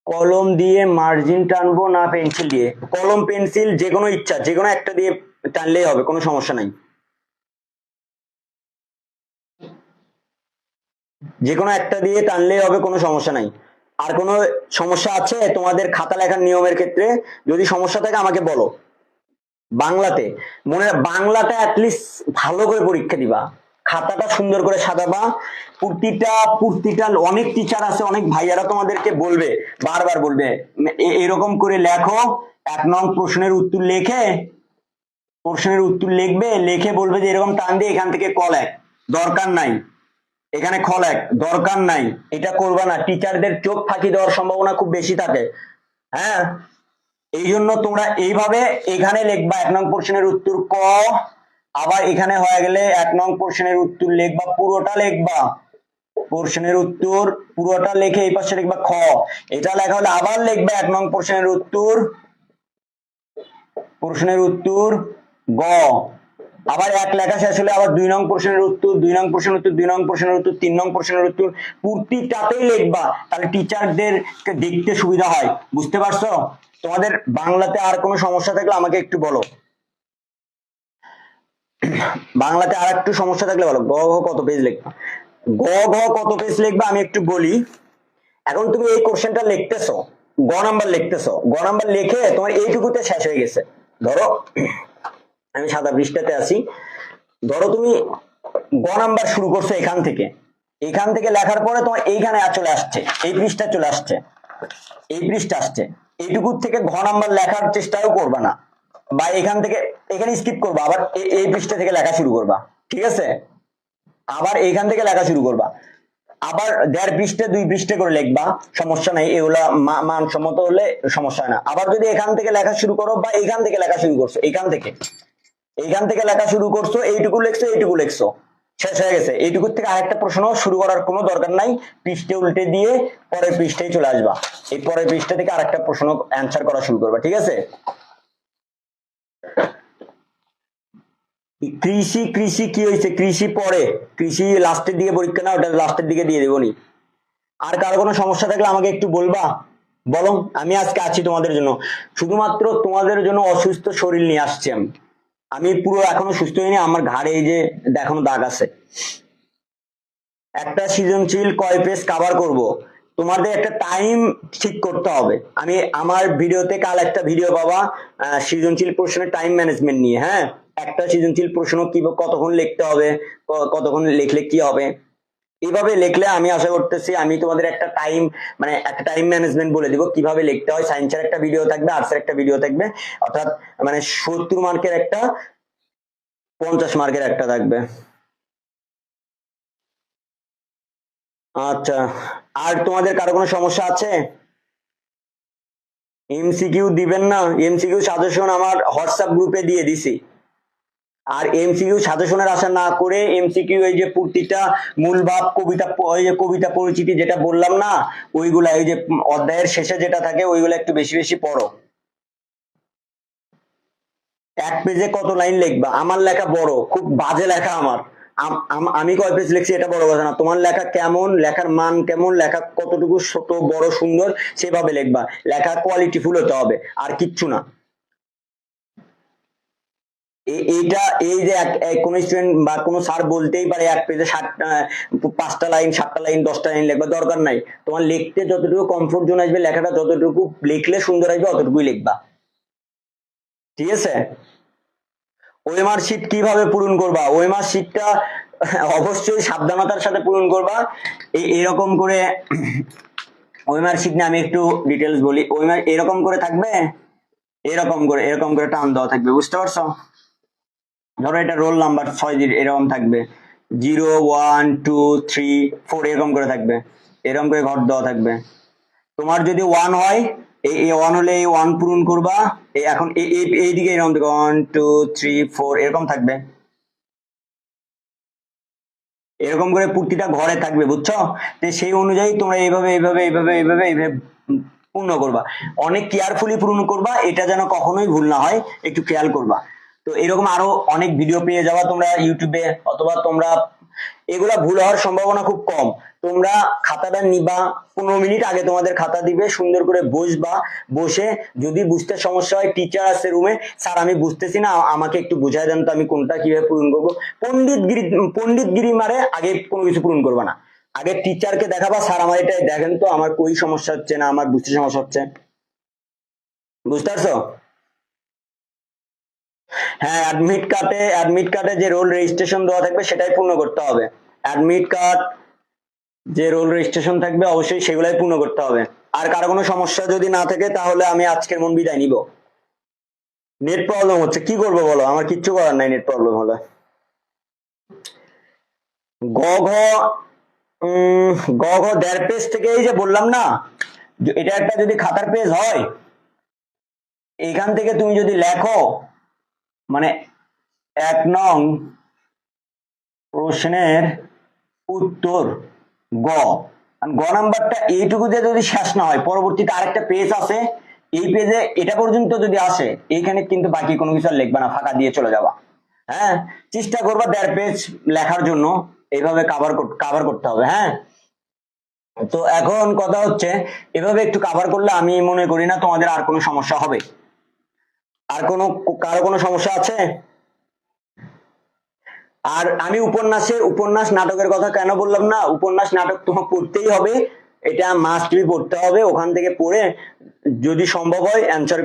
A: কলম দিয়ে মার্জিন টানবো না পেন্সিল দিয়ে? কলম পেন্সিল যে কোনো ইচ্ছা, যে কোনো একটা দিয়ে টানলেই হবে, কোনো সমস্যা নাই। যে কোনো একটা দিয়ে টানলেই হবে, কোনো সমস্যা নাই। আর কোনো সমস্যা আছে তোমাদের খাতা লেখার নিয়মের ক্ষেত্রে? যদি সমস্যা থাকে আমাকে বলো। বাংলাতে বাংলাটা অ্যাটলিস্ট ভালো করে পরীক্ষা দিবা, খাতাটা সুন্দর করে সাজাবা। প্রতিটা অনেক টিচার আছে, অনেক ভাইয়ারা তোমাদেরকে বলবে, বারবার বলবে এরকম করে লেখো। 1 নং প্রশ্নের উত্তর লিখবে, লিখে বলবে যে এরকম টান দিয়ে এখান থেকে ক লেখ, দরকার নাই এখানে খ লেখ, দরকার নাই। এটা করবা না, টিচারদের চোখ ফাঁকি দেওয়ার সম্ভাবনা খুব বেশি থাকে। হ্যাঁ, এই জন্য তোমরা এইভাবে এখানে লিখবা 1 নং প্রশ্নের উত্তর ক, আবার এখানে হয়ে গেলে 1 নং প্রশ্নের উত্তর লিখবা, পুরোটা লিখবা, প্রশ্নের উত্তর পুরোটা লিখে এই পাশে লিখবা খ। এটা লেখা হলে আবার লিখবা 1 নং প্রশ্নের উত্তর গ। আবার এক লেখা শেষ হলে আবার 2 নং প্রশ্নের উত্তর, 2 নং প্রশ্নের উত্তর, 2 নং প্রশ্নের উত্তর, 3 নং প্রশ্নের উত্তর, প্রতিটাতেই লিখবা, তাহলে টিচারদের দেখতে সুবিধা হয়। বুঝতে পারছো? তোমাদের বাংলাতে আর কোনো সমস্যা থাকলে আমাকে একটু বলো। বাংলাতে আর একটু সমস্যা থাকলে বলো। গ ঘ কত পেজ লিখবা, কত পেজ লিখবা আমি একটু বলি। এখন তুমি এই কোশ্চেনটা লিখতেছো, গ নাম্বার লিখতেছো, গ নাম্বার লিখে তোমার এইটুকুতে শেষ হয়ে গেছে। ধরো আমি সাদা পৃষ্ঠাতে আছি, ধরো তুমি গ নাম্বার শুরু করছো এখান থেকে লেখার পরে তোমার এইখানে চলে আসছে, এই পৃষ্ঠা চলে আসছে, এই পৃষ্ঠা আসছে, এইটুকুর থেকে ঘ নাম্বার লেখার চেষ্টাও করবা না, বা এখানে স্কিপ করবা, আবার এই পৃষ্ঠা থেকে লেখা শুরু করবা। ঠিক আছে? আবার এইখান থেকে লেখা শুরু করবা, আবার 1.5 পৃষ্ঠা 2 পৃষ্ঠা করে লিখবা, সমস্যা নাই, এগুলা মানসম্মত হলে সমস্যা হয় না। আবার যদি এখান থেকে লেখা শুরু করো, বা এখান থেকে লেখা শুরু করছো, এইখান থেকে লেখা শুরু করছো, এইটুকু লিখছো, শেষ হয়ে গেছে। এইটুকুর থেকে আরেকটা প্রশ্ন শুরু করার কোনো দরকার নাই, পৃষ্ঠে উল্টে দিয়ে পরের পৃষ্ঠায় চলে আসবা, এই পরের পৃষ্ঠা থেকে আরেকটা প্রশ্ন অ্যান্সার করা শুরু করবা। ঠিক আছে? কৃষি কি হয়েছে? কৃষি পরে, কৃষি লাস্টের দিকে পরীক্ষা না, ওটা লাস্টের দিকে দিয়ে দেবনি। আর কারো কোনো সমস্যা থাকলে আমাকে একটু বলবা, বলো। আমি আজকে আছি তোমাদের জন্য, শুধুমাত্র তোমাদের জন্য অসুস্থ শরীর নিয়ে আসছি আমি পুরো এখনো সুস্থ হইনি, আমার ঘাড়ে এই যে এখনো দাগ আছে। একটা সৃজনশীল কয় পেজ কভার করব, তোমাদের একটা টাইম ঠিক করতে হবে। আমি আমার ভিডিওতে কাল একটা ভিডিও পাবা সৃজনশীল প্রশ্নের টাইম ম্যানেজমেন্ট নিয়ে। হ্যাঁ, একটা সৃজনশীল প্রশ্ন কি কতক্ষণ লিখতে হবে, কতক্ষণ লিখলে কি হবে, এইভাবে লিখলে আমি আশা করতেছি আমি তোমাদের একটা টাইম ম্যানেজমেন্ট বলে দিব, কিভাবে লিখতে হয়। সায়েন্সের একটা ভিডিও থাকবে, আর্টসের একটা ভিডিও থাকবে, অর্থাৎ 70 মার্কের একটা, 50 মার্কের একটা থাকবে। আচ্ছা, আর তোমাদের কারো কোনো সমস্যা আছে? এমসিকিউ দিবেন না? এমসিকিউ সাজেশন আমার হোয়াটসঅ্যাপ গ্রুপে দিয়ে দিছি। আর এমসিকিউ সাজেশনের আশা না করে এমসিকিউ এই যে প্রতিটা মূল ভাব, কবিতা পরিচিতি যেটা বললাম না, ওইগুলা এই যে অধ্যায়ের শেষে যেটা থাকে ওইগুলা একটু বেশি বেশি পড়ো। এক পেজে কত লাইন লিখবা? আমার লেখা বড়, খুব বাজে লেখা আমার। আমি কয় পেজ লিখছি এটা বড় কথা না, তোমার লেখা কেমন, লেখার মান কেমন, লেখা কতটুকু ছোট বড় সুন্দর সেভাবে লিখবা। লেখা কোয়ালিটিফুল হতে হবে, আর কিচ্ছু না। এইটা এই যে কোন স্টুডেন্ট বা কোন স্যার বলতেই পারে এক পেজে 5টা লাইন 7টা লাইন 10টা লাইন লিখবা, দরকার নাই। তোমার লিখতে যতটুকু কমফোর্ট জোন আসবে, লেখাটা যতটুকু লিখলে সুন্দর আসবে অতটুকুই লিখবা। ঠিক আছে? ওএমআর শিট কিভাবে পূরণ করবা? ওএমআর শিটটা অবশ্যই সাবধানতার সাথে পূরণ করবা। এরকম করে ওএমআর শিট নিয়ে আমি একটু ডিটেলস বলি। ওএমআর এরকম করে থাকবে, এরকম করে টান দেওয়া থাকবে, বুঝতে পারছো? ধরো এটা রোল নাম্বার 6 এরকম থাকবে, 0 1 2 3 4 এরকম করে থাকবে, এরকম করে ঘর দেওয়া থাকবে। তোমার যদি 1 হয়, এই 1 হলে এই 1 পূরণ করবা। এখন এইদিকে এরকম 1 2 3 4 এরকম থাকবে, এরকম করে প্রতিটা ঘরে থাকবে, বুঝছো? তো সেই অনুযায়ী তোমরা এইভাবে পূর্ণ করবা। অনেক কেয়ারফুলি পূরণ করবা, এটা যেন কখনোই ভুল না হয়, একটু খেয়াল করবা। তো এরকম আরো অনেক ভিডিও পেয়ে যাবা তোমরা ইউটিউবে, অথবা তোমরা এগুলা ভুল হওয়ার সম্ভাবনা খুব কম। তোমরা খাতাটা নিবা, 15 মিনিট আগে তোমাদের খাতা দিবে, সুন্দর করে বসবা, বসে যদি বুঝতে সমস্যা হয়, টিচার আছে রুমে, স্যার আমি বুঝতেছি না, আমাকে একটু বুঝাই দেন তো, আমি কোনটা কিভাবে পূরণ করবো। পণ্ডিতগিরি মারে আগে কোনো কিছু পূরণ করবা না, আগে টিচারকে দেখাবা, স্যার আমার এটা দেখেন তো আমার কই সমস্যা হচ্ছে না আমার বুঝতে সমস্যা হচ্ছে, বুঝতে পারছো? হ্যাঁ, অ্যাডমিট কার্ডে যে রোল রেজিস্ট্রেশন দেওয়া থাকবে সেটাই পূর্ণ করতে হবে। অ্যাডমিট কার্ড যে রোল রেজিস্ট্রেশন থাকবে অবশ্যই সেগুলাই পূর্ণ করতে হবে। আর কারো কোনো সমস্যা যদি না থাকে তাহলে আমি আজকের মন বিদায় নিব। নেট প্রবলেম হচ্ছে, কি করবো বলো, আমার কিচ্ছু করার নাই নেট প্রবলেম হলে। গ ঘ গ ঘ দেড় পেজ থেকে, এই যে বললাম না এটা একটা যদি খাতার পেজ হয়, এখান থেকে তুমি যদি লেখো মানে 1 নং প্রশ্নের উত্তর গ, গ নাম্বারটা এইটুকু দিয়ে যদি শেষ না হয়, পরবর্তীতে আরেকটা পেজ আছে, এই পেজে এটা পর্যন্ত যদি আসে, এইখানে কিন্তু বাকি কোনো কিছু আর লিখবা না, ফাঁকা দিয়ে চলে যাবা। হ্যাঁ, চেষ্টা করবা দেড় পেজ লেখার জন্য, এইভাবে কাভার করতে হবে। হ্যাঁ, তো এখন কথা হচ্ছে এভাবে একটু কাভার করলে আমি মনে করি না তোমাদের আর কোনো সমস্যা হবে। আর কারো কোনো সমস্যা আছে? আর আমি উপন্যাস নাটকের কথা কেন বললাম না, উপন্যাস নাটক তোমার পড়তেই হবে, এটা মাস্ট বি পড়তে হবে। ওখান থেকে পড়ে যদি সম্ভব হয় অ্যান্সার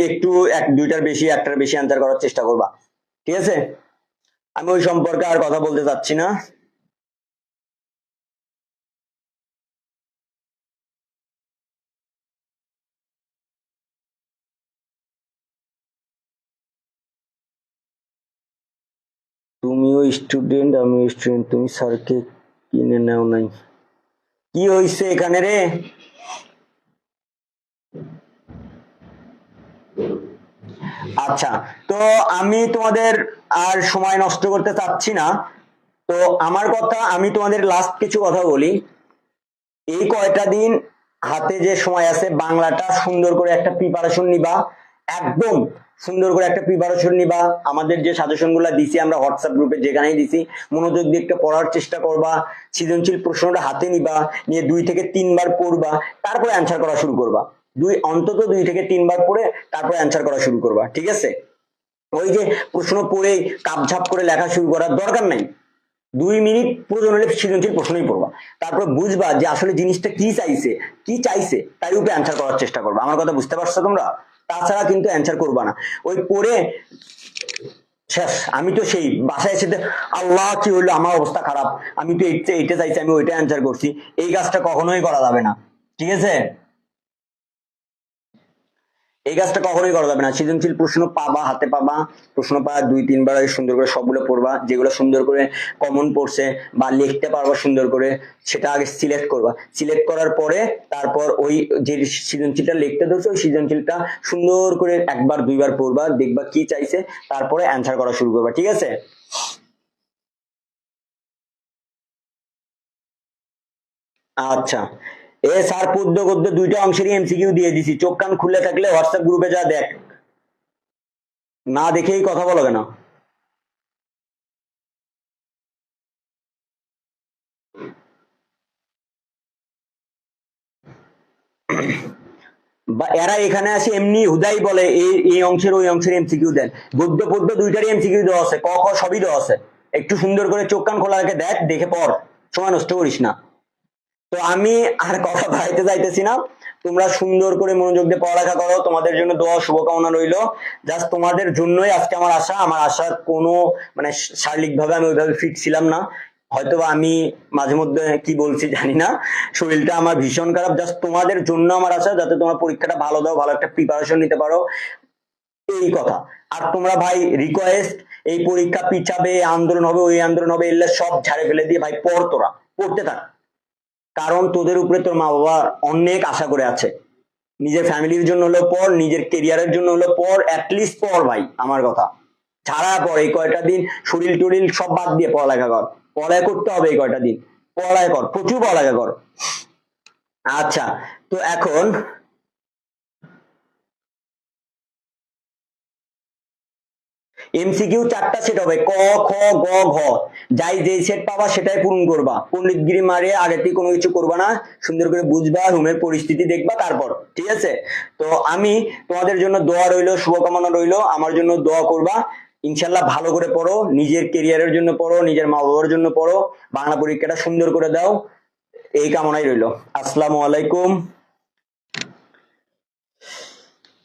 A: একটু দুইটার বেশি একটার বেশি অ্যান্সার করার চেষ্টা করবা, ঠিক আছে? আমি ওই সম্পর্কে আর কথা বলতে চাচ্ছি না। তুমিও স্টুডেন্ট আমিও স্টুডেন্ট, তুমি স্যারকে কিনে নাও নাই, কি হয়েছে এখানে রে? আচ্ছা, তো আমি তোমাদের আর সময় নষ্ট করতে চাচ্ছি না। তো আমার কথা, আমি তোমাদের লাস্ট কিছু কথা বলি। এই কয়টা দিন হাতে যে সময় আছে, বাংলাটা সুন্দর করে একটা প্রিপারেশন নিবা, একদম সুন্দর করে একটা প্রিপারেশন নিবা। আমাদের যে সাজেশন গুলা দিছি আমরা হোয়াটসঅ্যাপ গ্রুপে যেখানেই দিছি, মনোযোগ দিয়ে একটা পড়ার চেষ্টা করবা, সৃজনশীল প্রশ্নটা হাতে নিবা, নিয়ে 2 থেকে 3 বার পড়বা, তারপরে অ্যান্সার করা শুরু করবা। অন্তত 2 থেকে 3 বার পড়ে তারপরে অ্যান্সার করা শুরু করবা, ঠিক আছে? ওই যে প্রশ্ন পড়ে কাপঝাপ করে লেখা শুরু করার দরকার নাই। 2 মিনিট প্রয়োজন হলে সৃজনশীল প্রশ্নই পড়বা, তারপর বুঝবা যে আসলে জিনিসটা কি চাইছে তার উপরে অ্যান্সার করার চেষ্টা করবা। আমার কথা বুঝতে পারছো তোমরা? তাছাড়া কিন্তু অ্যান্সার করবা না। ওই পড়ে শেষ, আমি তো সেই বাসায় এসে আল্লাহ কি হইলো, আমার অবস্থা খারাপ, আমি তো এইটা চাইছি, আমি ওইটা অ্যান্সার করছি, এই কাজটা কখনোই করা যাবে না, ঠিক আছে? এই কাজটা কখনোই করা যাবে না। সৃজনশীল প্রশ্ন পাবা, হাতে পাবা, প্রশ্ন পাওয়া 2-3 বার আগে সুন্দর করে সবগুলো পড়বা, যেগুলো সুন্দর করে কমন পড়ছে বা লিখতে পারবা সুন্দর করে, সেটা আগে সিলেক্ট করবা। সিলেক্ট করার পরে তারপর ওই যে সৃজনশীলটা লিখতে ধরছো, ওই সৃজনশীলটা সুন্দর করে 1-2 বার পড়বা, দেখবা কি চাইছে, তারপরে অ্যান্সার করা শুরু করবা, ঠিক আছে? আচ্ছা, স্যার পদ্য গদ্য 2টা অংশেরই এমসিকিউ দিয়ে দিছি, চোখ কান খুলে থাকলে হোয়াটসঅ্যাপ গ্রুপে যা দেখ, না দেখেই কথা বলো কেন? বা এরা এখানে আসে এমনি হুদাই বলে এই এই অংশের ওই অংশের এমসিকিউ দেন, গদ্য পদ্য 2টারই এমসিকিউ দেওয়া আছে, ক খ সবই দেওয়া আছে, একটু সুন্দর করে চোখ কান খোলা রেখে দেখ, দেখে পড়, সময় নষ্ট করিস না। তো আমি আর কথা বাড়াইতে যাইতেছি না, তোমরা সুন্দর করে মনোযোগ দিয়ে পড়ালেখা করো, তোমাদের জন্য দোয়া শুভকামনা রইলো। জাস্ট তোমাদের জন্যই আজকে আমার আশা, আমার আশার কোনো মানে শারীরিক ভাবে আমি ওইভাবে ফিট ছিলাম না, হয়তোবা আমি মাঝে মধ্যে কি বলছি জানি না, শরীরটা আমার ভীষণ খারাপ, জাস্ট তোমাদের জন্য আমার আশা যাতে তোমার পরীক্ষাটা ভালো দাও, ভালো একটা প্রিপারেশন নিতে পারো, এই কথা। আর তোমরা ভাই রিকোয়েস্ট, এই পরীক্ষা পিছাবে, আন্দোলন হবে, ওই আন্দোলন হবে, এগুলো সব ঝাড়ে ফেলে দিয়ে ভাই পড়, তোরা পড়তে থাক, কারণ তোদের উপরে তোর মা বাবা অনেক আশা করে আছে। নিজের ফ্যামিলির জন্য হলেও পড়, নিজের কেরিয়ারের জন্য হলেও পড়, অ্যাটলিস্ট পড় ভাই, আমার কথা ছাড়া পড়। এই কয়টা দিন শরীর টরিল সব বাদ দিয়ে পড়ালেখা কর, পড়ালেখা করতে হবে এই কয়টা দিন, পড়ালেখা কর, প্রচুর পড়ালেখা কর। আচ্ছা, তো এখন এমসিকিউ 4টা সেট হবে, ক খ গ ঘ, যাই যেই সেট পাবা সেটাই পূরণ করবা, পণ্ডিতগিরি মারিয়ে আগে থেকে কোনো কিছু করবা না, সুন্দর করে বুঝবা, রুমের পরিস্থিতি দেখবা, তারপর ঠিক আছে? তো আমি তোমাদের জন্য দোয়া রইলো, শুভকামনা রইলো, আমার জন্য দোয়া করবা, ইনশাল্লাহ ভালো করে পড়ো, নিজের কেরিয়ারের জন্য পড়ো, নিজের মা বাবার জন্য পড়ো, বাংলা পরীক্ষাটা সুন্দর করে দাও, এই কামনাই রইল। আসসালামু আলাইকুম।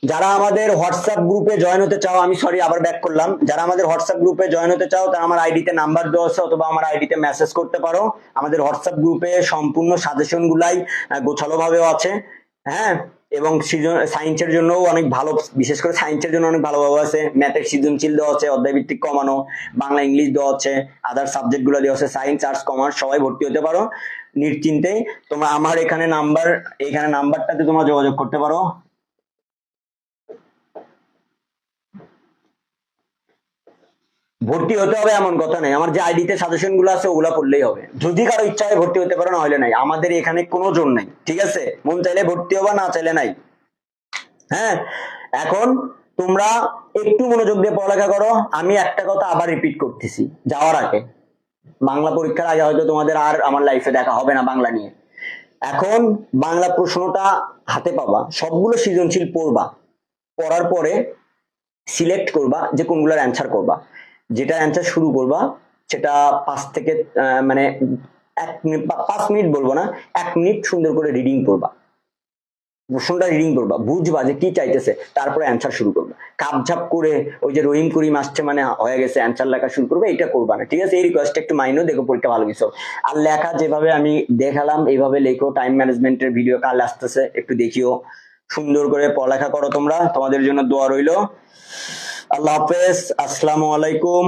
A: যারা আমাদের হোয়াটসঅ্যাপ গ্রুপে জয়েন হতে চাও, আমি সরি আবার ব্যাক করলাম, যারা আমাদের হোয়াটসঅ্যাপ গ্রুপে জয়েন হতে চাও তারা আমার আইডিতে নাম্বার দেওয়া আছে অথবা আমার আইডিতে মেসেজ করতে পারো। আমাদের হোয়াটসঅ্যাপ গ্রুপে সম্পূর্ণ সাজেশন গুলাই গোছালো ভাবেও আছে, হ্যাঁ, এবং সায়েন্সের জন্য অনেক ভালো, বিশেষ করে সায়েন্সের জন্য অনেক ভালোভাবে আছে। ম্যাথের সৃজনশীল দেওয়া আছে, অধ্যায় ভিত্তিক কমানো, বাংলা ইংলিশ দেওয়া আছে, আদার সাবজেক্ট গুলো দেওয়া আছে, সায়েন্স আর্টস কমার্স সবাই ভর্তি হতে পারো নিশ্চিন্তে। তোমরা আমার এখানে নাম্বারটাতে তোমরা যোগাযোগ করতে পারো। ভর্তি হতে হবে এমন কথা নেই, আমার যে আইডিতে সাজেশন গুলো আছে ওগুলা পড়লেই হবে। যদি কারো ইচ্ছা হয় ভর্তি হতে পারো, না হলে নাই, আমাদের এখানে কোনো জোর নাই, ঠিক আছে? মন চাইলে ভর্তি হবা, না চাইলে নাই। হ্যাঁ, এখন তোমরা একটু মনোযোগ দিয়ে পড়ালেখা করো। আমি একটা কথা আবার রিপিট করতেছি যাওয়ার আগে, বাংলা পরীক্ষার আগে হয়তো তোমাদের আর আমার লাইফে দেখা হবে না বাংলা নিয়ে। এখন বাংলা প্রশ্নটা হাতে পাবা, সবগুলো সৃজনশীল পড়বা, পড়ার পরে সিলেক্ট করবা যে কোনগুলোর অ্যান্সার করবা। যেটা অ্যান্সার শুরু করবা সেটা 5 থেকে মানে 1 মিনিট, 5 মিনিট বলবো না, 1 মিনিট সুন্দর করে রিডিং করবা, প্রশ্নটা রিডিং করবা, বুঝবা যে কি চাইতেছে, তারপরে অ্যান্সার শুরু করবা। কাপঝাপ করে ওই যে রহিম করিম আসছে মানে হয়ে গেছে অ্যান্সার লেখা শুরু করবে, এটা করবা না, ঠিক আছে? এই রিকোয়েস্টটা একটু মাইনো, দেখো পরীক্ষা ভালো কিছু। আর লেখা যেভাবে আমি দেখালাম এইভাবে লেখো, টাইম ম্যানেজমেন্টের ভিডিও কাল আসতেছে, একটু দেখিও, সুন্দর করে পড়ালেখা করো তোমরা, তোমাদের জন্য দোয়া রইলো। আল্লাহ হাফেজ, আসসালামু আলাইকুম।